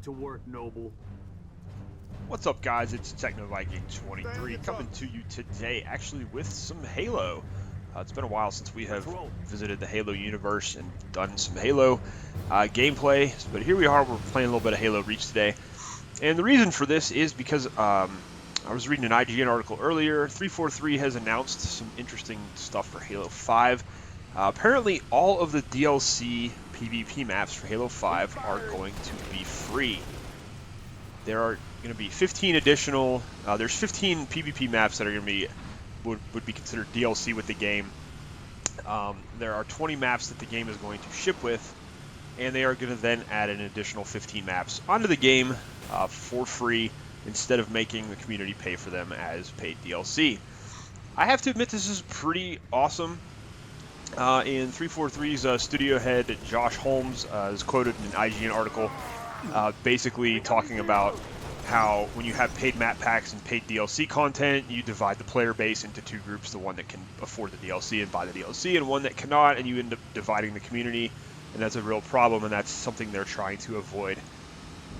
to work, Noble. What's up, guys? It's TechnoViking23 coming to you today, actually with some Halo. It's been a while since we have visited the Halo universe and done some Halo gameplay, but here we are. We're playing a little bit of Halo Reach today, and the reason for this is because I was reading an IGN article earlier. 343 has announced some interesting stuff for Halo 5. Apparently, all of the DLC PvP maps for Halo 5 are going to be free. There are going to be 15 additional. There's 15 PvP maps that are going to be would be considered DLC with the game. There are 20 maps that the game is going to ship with, and they are going to then add an additional 15 maps onto the game for free instead of making the community pay for them as paid DLC. I have to admit, this is pretty awesome. In 343's studio head, Josh Holmes, is quoted in an IGN article basically talking about how when you have paid map packs and paid DLC content, you divide the player base into two groups, the one that can afford the DLC and buy the DLC, and one that cannot, and you end up dividing the community, and that's a real problem, and that's something they're trying to avoid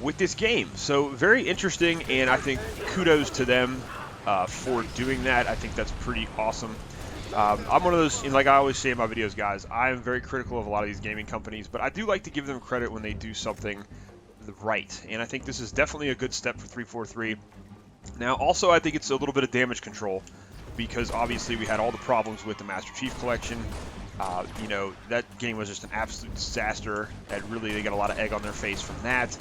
with this game. So very interesting, and I think kudos to them for doing that. I think that's pretty awesome. I'm one of those, and like I always say in my videos, guys, I am very critical of a lot of these gaming companies, but I do like to give them credit when they do something right, and I think this is definitely a good step for 343. Now, also, I think it's a little bit of damage control, because obviously we had all the problems with the Master Chief Collection. You know, that game was just an absolute disaster, and really they got a lot of egg on their face from that,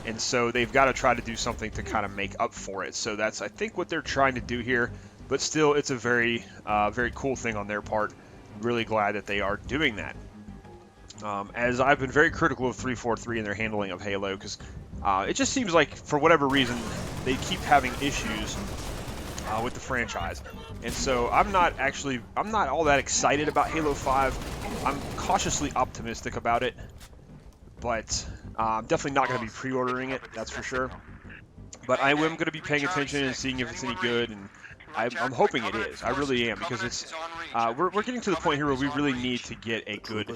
and so they've got to try to do something to kind of make up for it. So that's, I think, what they're trying to do here, but still, it's a very, very cool thing on their part. Really glad that they are doing that. As I've been very critical of 343 and their handling of Halo, because it just seems like, for whatever reason, they keep having issues with the franchise. And so I'm not all that excited about Halo 5. I'm cautiously optimistic about it, but I'm definitely not going to be pre-ordering it, that's for sure. But I am going to be paying attention and seeing if it's any good, and I'm hoping it is. I really am, because it's we're getting to the point here where we really need to get a good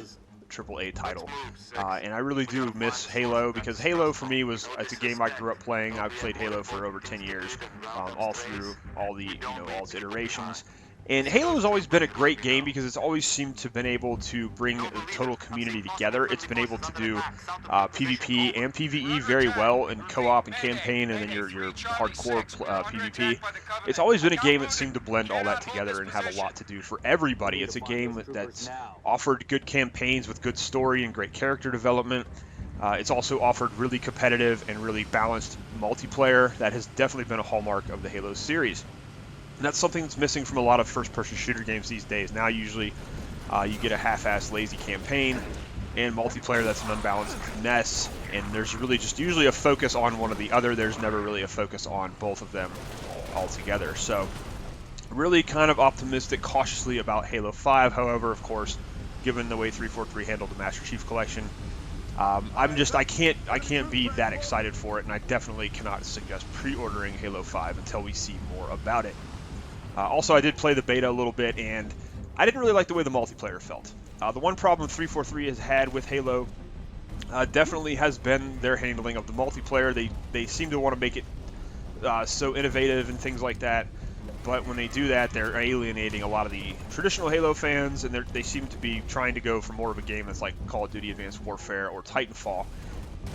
AAA title, and I really do miss Halo, because Halo for me it's a game I grew up playing. I've played Halo for over 10 years, all through all the all its iterations. And Halo has always been a great game because it's always seemed to have been able to bring the total community together. It's been able to do PvP and PvE very well, and co-op and campaign, and then your hardcore PvP. It's always been a game that seemed to blend all that together and have a lot to do for everybody. It's a game that's offered good campaigns with good story and great character development. It's also offered really competitive and really balanced multiplayer. That has definitely been a hallmark of the Halo series. And that's something that's missing from a lot of first-person shooter games these days. Now, usually, you get a half-assed, lazy campaign and multiplayer that's an unbalanced mess, and there's really just usually a focus on one or the other. There's never really a focus on both of them altogether. So, really kind of optimistic, cautiously about Halo 5. However, of course, given the way 343 handled the Master Chief Collection, I can't be that excited for it, and I definitely cannot suggest pre-ordering Halo 5 until we see more about it. Also, I did play the beta a little bit, and I didn't really like the way the multiplayer felt. The one problem 343 has had with Halo definitely has been their handling of the multiplayer. They seem to want to make it so innovative and things like that, but when they do that, they're alienating a lot of the traditional Halo fans, and they seem to be trying to go for more of a game that's like Call of Duty Advanced Warfare or Titanfall.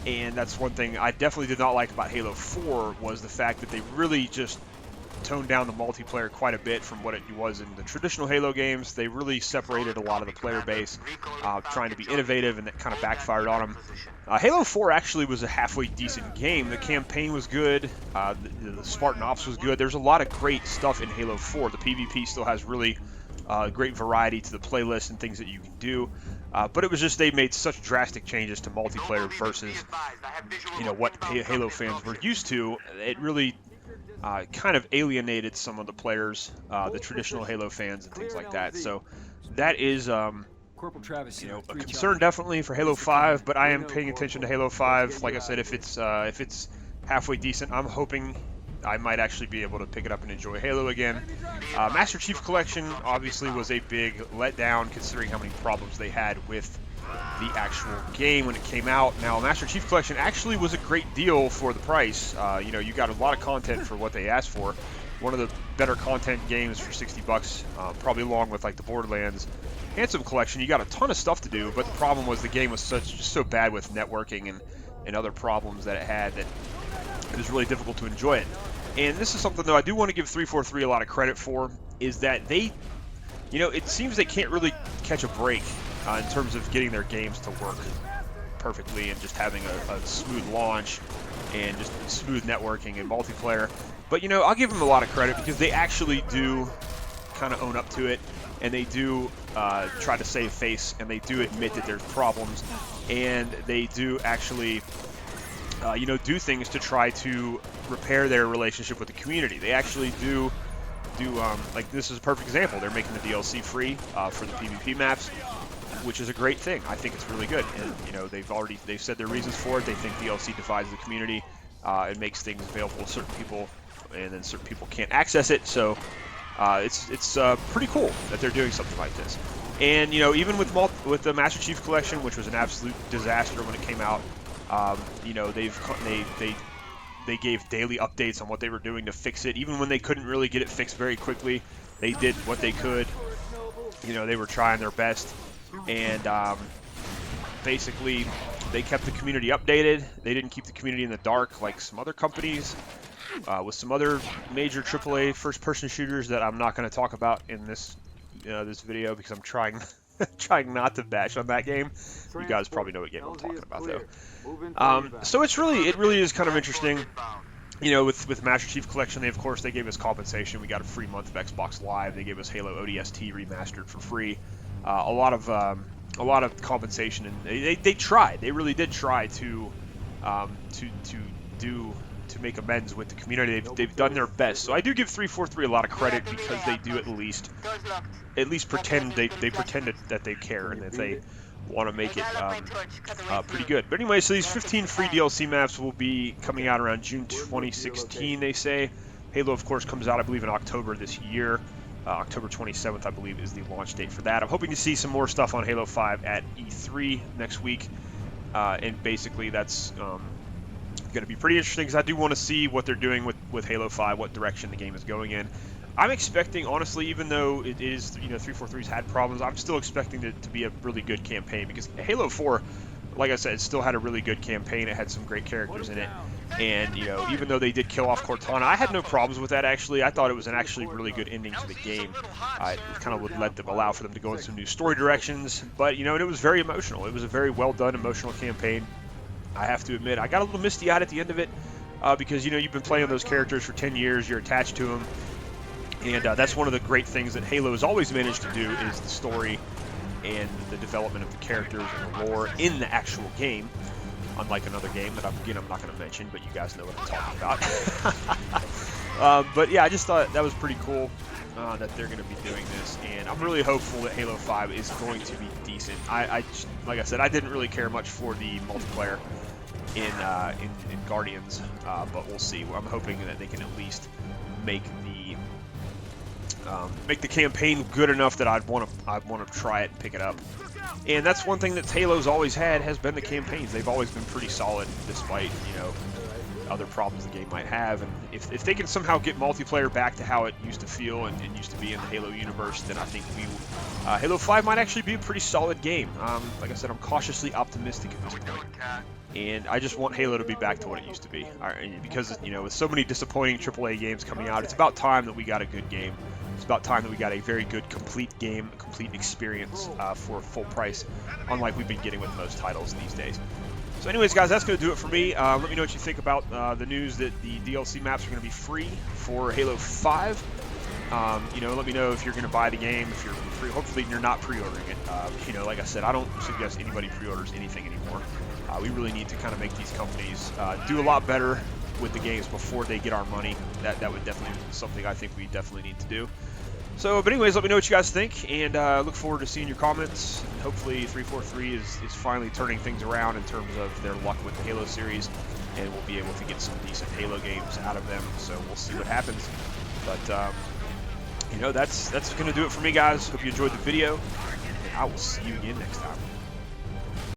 And that's one thing I definitely did not like about Halo 4, was the fact that they really just toned down the multiplayer quite a bit from what it was in the traditional Halo games. They really separated a lot of the player base, trying to be innovative, and that kind of backfired on them. Halo 4 actually was a halfway decent game. The campaign was good, the Spartan Ops was good. There's a lot of great stuff in Halo 4. The PvP still has really great variety to the playlist and things that you can do. But it was just they made such drastic changes to multiplayer versus what Halo fans were used to. It really kind of alienated some of the players, the traditional Halo fans and things like that. So that is a concern definitely for Halo 5, but I am paying attention to Halo 5. Like I said, if it's halfway decent, I'm hoping I might actually be able to pick it up and enjoy Halo again. Master Chief Collection obviously was a big letdown, considering how many problems they had with the actual game when it came out. Now, Master Chief Collection actually was a great deal for the price. You know, you got a lot of content for what they asked for. One of the better content games for 60 bucks, probably along with like the Borderlands Handsome Collection. You got a ton of stuff to do, but the problem was the game was just so bad with networking and other problems that it had that it was really difficult to enjoy it. And this is something, though, I do want to give 343 a lot of credit for, is that they, you know, it seems they can't really catch a break in terms of getting their games to work perfectly and just having a smooth launch and just smooth networking and multiplayer. But, you know, I'll give them a lot of credit because they actually do kind of own up to it, and they do try to save face, and they do admit that there's problems, and they do actually, you know, do things to try to repair their relationship with the community. They actually do like, this is a perfect example. They're making the DLC free for the PvP maps, which is a great thing. I think it's really good, and you know, they've said their reasons for it. They think DLC divides the community. It makes things available to certain people, and then certain people can't access it. So it's pretty cool that they're doing something like this. And you know, even with the Master Chief Collection, which was an absolute disaster when it came out, you know, they gave daily updates on what they were doing to fix it. Even when they couldn't really get it fixed very quickly, they did what they could. You know, they were trying their best, and basically they kept the community updated. They didn't keep the community in the dark like some other companies with some other major AAA first-person shooters that I'm not going to talk about in this this video because I'm trying not to bash on that game. You guys probably know what game I'm talking about, though. So it really is kind of interesting. You know, with Master Chief Collection, they gave us compensation. We got a free month of Xbox Live. They gave us Halo ODST remastered for free. A lot of compensation, and they tried. They really did try to make amends with the community. They've done their best. So I do give 343 a lot of credit because they do at least pretend they pretend that they care and that they want to make it pretty good. But anyway, so these 15 free DLC maps will be coming out around June 2016, they say. Halo, of course, comes out, I believe, in October this year. October 27th, I believe, is the launch date for that. I'm hoping to see some more stuff on Halo 5 at E3 next week. And basically, that's going to be pretty interesting because I do want to see what they're doing with Halo 5, what direction the game is going in. I'm expecting, honestly, even though it is, you know, 343's had problems, I'm still expecting it to be a really good campaign because Halo 4, like I said, it still had a really good campaign. It had some great characters in it. And, you know, even though they did kill off Cortana, I had no problems with that, actually. I thought it was an actually really good ending to the game. It kind of would allow for them to go in some new story directions. But, you know, and it was very emotional. It was a very well-done, emotional campaign. I have to admit, I got a little misty-eyed at the end of it because, you know, you've been playing those characters for 10 years. You're attached to them. And that's one of the great things that Halo has always managed to do is the story and the development of the characters and the lore in the actual game. Unlike another game that, I'm not going to mention, but you guys know what I'm talking about. But yeah, I just thought that was pretty cool that they're going to be doing this, and I'm really hopeful that Halo 5 is going to be decent. Like I said, I didn't really care much for the multiplayer in Guardians, but we'll see. I'm hoping that they can at least make the campaign good enough that I'd want to try it and pick it up. And that's one thing that Halo's always had, has been the campaigns. They've always been pretty solid despite, you know, other problems the game might have. And if they can somehow get multiplayer back to how it used to feel and used to be in the Halo universe, then I think Halo 5 might actually be a pretty solid game. Like I said, I'm cautiously optimistic at this point. And I just want Halo to be back to what it used to be. Because, you know, with so many disappointing AAA games coming out, it's about time that we got a good game. It's about time that we got a very good, complete game, a complete experience for full price, unlike we've been getting with most titles these days. So anyways, guys, that's going to do it for me. Let me know what you think about the news that the DLC maps are going to be free for Halo 5. You know, let me know if you're going to buy the game, if you're hopefully you're not pre-ordering it. You know, like I said, I don't suggest anybody pre-orders anything anymore. We really need to kind of make these companies do a lot better with the games before they get our money. That would definitely be something I think we definitely need to do. So, but anyways, let me know what you guys think, and look forward to seeing your comments. And hopefully 343 is finally turning things around in terms of their luck with the Halo series, and we'll be able to get some decent Halo games out of them. So we'll see what happens. But you know, that's going to do it for me, guys. Hope you enjoyed the video, and I will see you again next time.